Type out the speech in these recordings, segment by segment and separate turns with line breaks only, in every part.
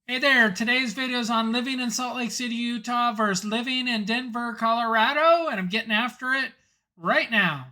Hey there, today's video is on living in Salt Lake City, Utah versus living in Denver, Colorado, and I'm getting after it right now.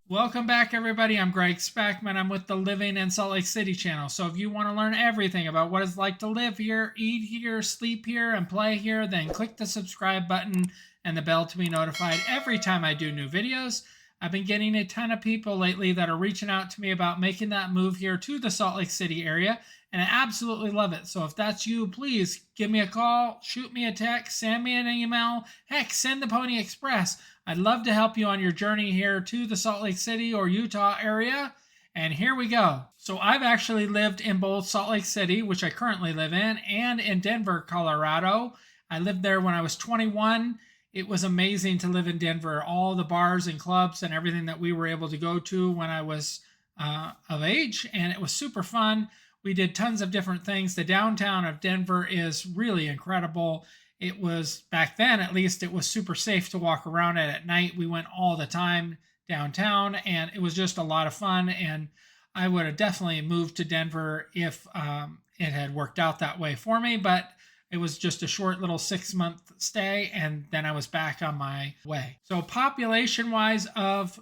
Welcome back, everybody. I'm Greg Speckman. I'm with the Living in Salt Lake City channel. So if you want to learn everything about what it's like to live here, eat here, sleep here, and play here, then click the subscribe button and the bell to be notified every time I do new videos. I've been getting a ton of people lately that are reaching out to me about making that move here to the Salt Lake City area, and I absolutely love it. So if that's you, please give me a call, shoot me a text, send me an email, heck, send the Pony Express. I'd love to help you on your journey here to the Salt Lake City or Utah area. And here we go. So I've actually lived in both Salt Lake City, which I currently live in, and in Denver, Colorado. I lived there when I was 21. It was amazing to live in Denver. All the bars and clubs and everything that we were able to go to when I was of age, and it was super fun. We did tons of different things. The downtown of Denver is really incredible. It was, back then at least, it was super safe to walk around it at night. We went all the time downtown, and it was just a lot of fun. And I would have definitely moved to Denver if it had worked out that way for me. But it was just a short little 6-month stay, and then I was back on my way. So population-wise of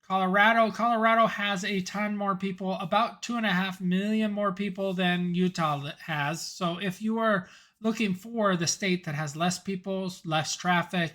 Colorado has a ton more people, about 2.5 million more people than Utah has. So if you are looking for the state that has less people, less traffic,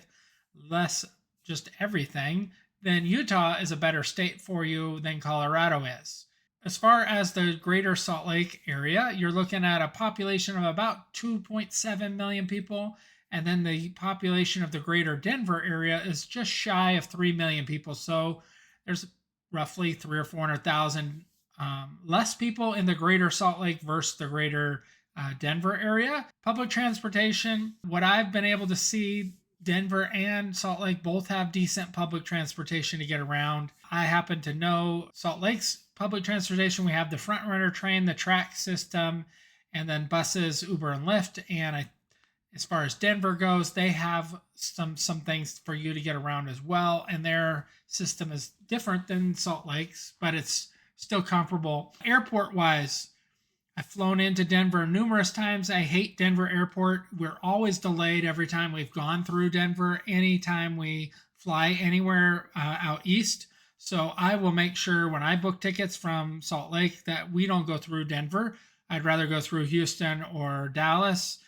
less just everything, then Utah is a better state for you than Colorado is. As far as the greater Salt Lake area, you're looking at a population of about 2.7 million people. And then the population of the greater Denver area is just shy of 3 million people. So there's roughly 300,000 or 400,000 less people in the greater Salt Lake versus the greater Denver area. Public transportation, what I've been able to see, Denver and Salt Lake both have decent public transportation to get around. I happen to know Salt Lake's public transportation. We have the front runner train, the track system, and then buses, Uber and Lyft. And as far as Denver goes, they have some things for you to get around as well. And their system is different than Salt Lake's, but it's still comparable. Airport wise, I've flown into Denver numerous times. I hate Denver Airport. We're always delayed every time we've gone through Denver, anytime we fly anywhere out east. So I will make sure when I book tickets from Salt Lake that we don't go through Denver. I'd rather go through Houston or Dallas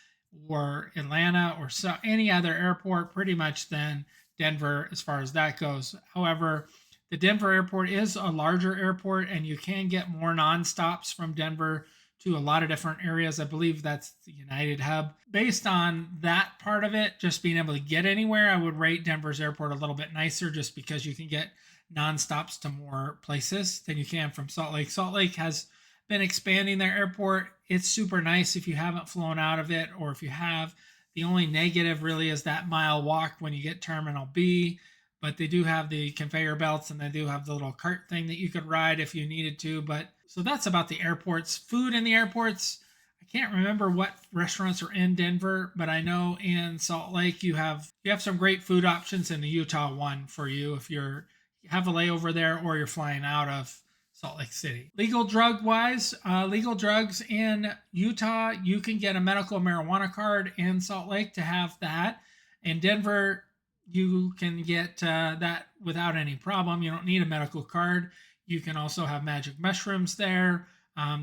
or Atlanta or any other airport pretty much than Denver as far as that goes. However, the Denver airport is a larger airport, and you can get more non-stops from Denver to a lot of different areas. I believe that's the United hub. Based on that part of it, just being able to get anywhere, I would rate Denver's airport a little bit nicer just because you can get non-stops to more places than you can from Salt Lake. Salt Lake has been expanding their airport. It's super nice if you haven't flown out of it, or if you have. The only negative really is that mile walk when you get Terminal B, but they do have the conveyor belts, and they do have the little cart thing that you could ride if you needed to. But so that's about the airports. Food in the airports, I can't remember what restaurants are in Denver, but I know in Salt Lake you have some great food options in the Utah one for you if you have a layover there or you're flying out of Salt Lake City. Legal drug wise, legal drugs in Utah, you can get a medical marijuana card in Salt Lake to have that. In Denver, you can get that without any problem. You don't need a medical card. You can also have magic mushrooms there.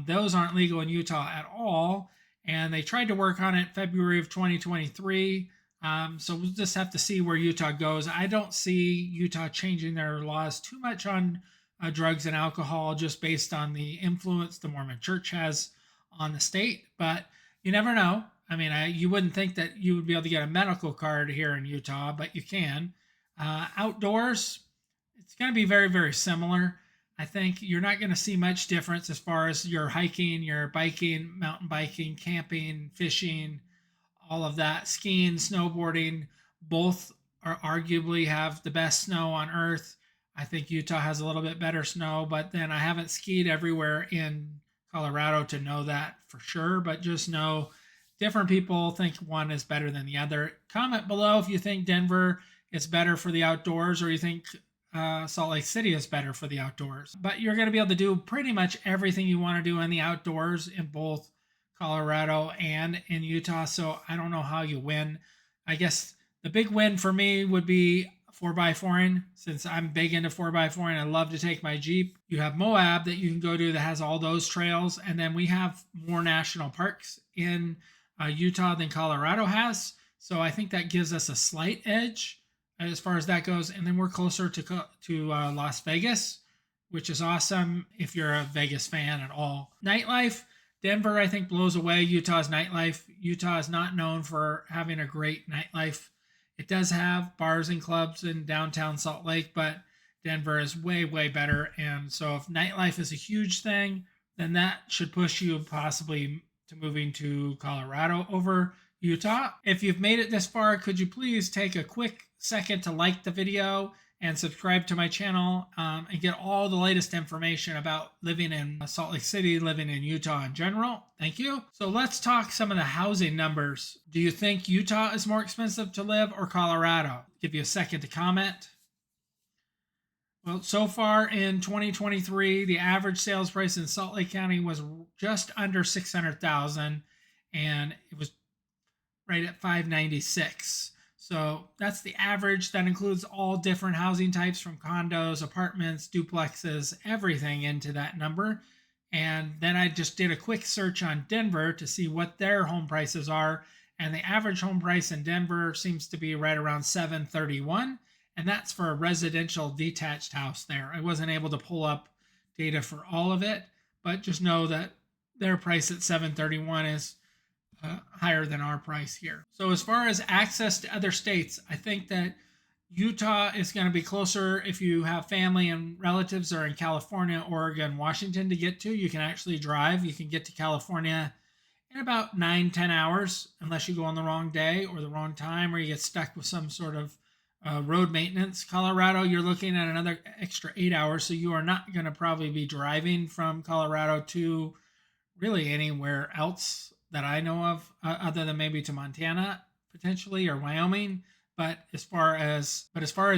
Those aren't legal in Utah at all. And they tried to work on it February of 2023. So we'll just have to see where Utah goes. I don't see Utah changing their laws too much on drugs and alcohol, just based on the influence the Mormon Church has on the state. But you never know. I mean, you wouldn't think that you would be able to get a medical card here in Utah, but you can. Outdoors, it's going to be very, very similar. I think you're not going to see much difference as far as your hiking, your biking, mountain biking, camping, fishing, all of that. Skiing, snowboarding, both are arguably have the best snow on earth. I think Utah has a little bit better snow, but then I haven't skied everywhere in Colorado to know that for sure, but just know different people think one is better than the other. Comment below if you think Denver it's better for the outdoors, or you think Salt Lake City is better for the outdoors. But you're going to be able to do pretty much everything you want to do in the outdoors in both Colorado and in Utah. So I don't know how you win. I guess the big win for me would be 4x4ing, since I'm big into 4x4ing. I love to take my Jeep. You have Moab that you can go to that has all those trails. And then we have more national parks in Utah than Colorado has. So I think that gives us a slight edge as far as that goes. And then we're closer to Las Vegas, which is awesome if you're a Vegas fan at all. Nightlife, Denver, I think, blows away Utah's nightlife. Utah is not known for having a great nightlife. It does have bars and clubs in downtown Salt Lake, but Denver is way, way better. And so if nightlife is a huge thing, then that should push you possibly to moving to Colorado over Utah. If you've made it this far, could you please take a quick second to like the video and subscribe to my channel and get all the latest information about living in Salt Lake City, living in Utah in general. Thank you. So let's talk some of the housing numbers. Do you think Utah is more expensive to live or Colorado? Give you a second to comment. Well, so far in 2023, the average sales price in Salt Lake County was just under $600,000, and it was right at $596,000. So that's the average. That includes all different housing types, from condos, apartments, duplexes, everything into that number. And then I just did a quick search on Denver to see what their home prices are. And the average home price in Denver seems to be right around $731,000. And that's for a residential detached house there. I wasn't able to pull up data for all of it, but just know that their price at $731,000 is higher than our price here. So as far as access to other states, I think that Utah is going to be closer if you have family and relatives that are in California, Oregon, Washington to get to. You can actually drive. You can get to California in about 9-10 hours, unless you go on the wrong day or the wrong time, or you get stuck with some sort of road maintenance. Colorado, you're looking at another extra 8 hours, so you are not going to probably be driving from Colorado to really anywhere else that I know of, other than maybe to Montana potentially, or Wyoming. But as far as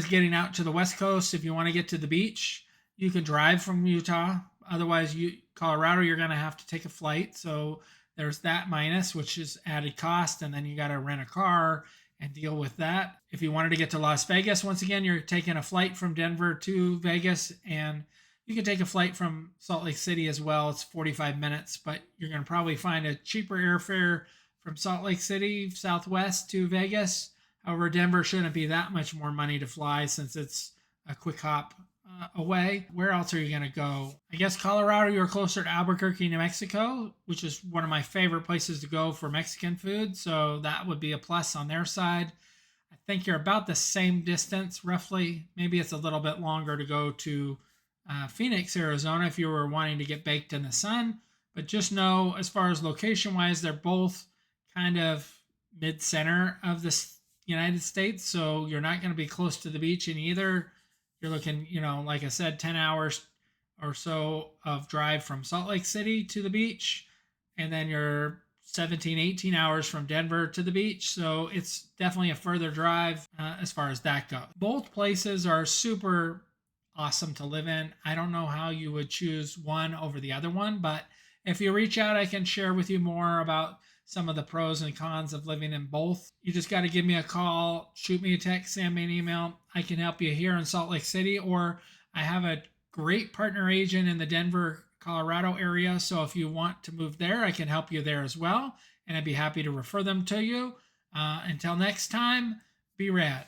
getting out to the West Coast, if you want to get to the beach, you can drive from Utah. Otherwise, Colorado, you're going to have to take a flight. So there's that minus, which is added cost, and then you got to rent a car and deal with that. If you wanted to get to Las Vegas, once again, you're taking a flight from Denver to Vegas, and you can take a flight from Salt Lake City as well. It's 45 minutes, but you're going to probably find a cheaper airfare from Salt Lake City Southwest to Vegas. However, Denver shouldn't be that much more money to fly, since it's a quick hop away. Where else are you going to go? I guess Colorado, you're closer to Albuquerque, New Mexico, which is one of my favorite places to go for Mexican food. So that would be a plus on their side. I think you're about the same distance, roughly. Maybe it's a little bit longer to go to Phoenix, Arizona, if you were wanting to get baked in the sun. But just know, as far as location wise, they're both kind of mid-center of the United States. So you're not going to be close to the beach in either. You're looking, like I said, 10 hours or so of drive from Salt Lake City to the beach. And then you're 17, 18 hours from Denver to the beach. So it's definitely a further drive as far as that goes. Both places are super awesome to live in. I don't know how you would choose one over the other one, but if you reach out, I can share with you more about some of the pros and cons of living in both. You just got to give me a call, shoot me a text, send me an email. I can help you here in Salt Lake City, or I have a great partner agent in the Denver, Colorado area. So if you want to move there, I can help you there as well. And I'd be happy to refer them to you. Until next time, be rad.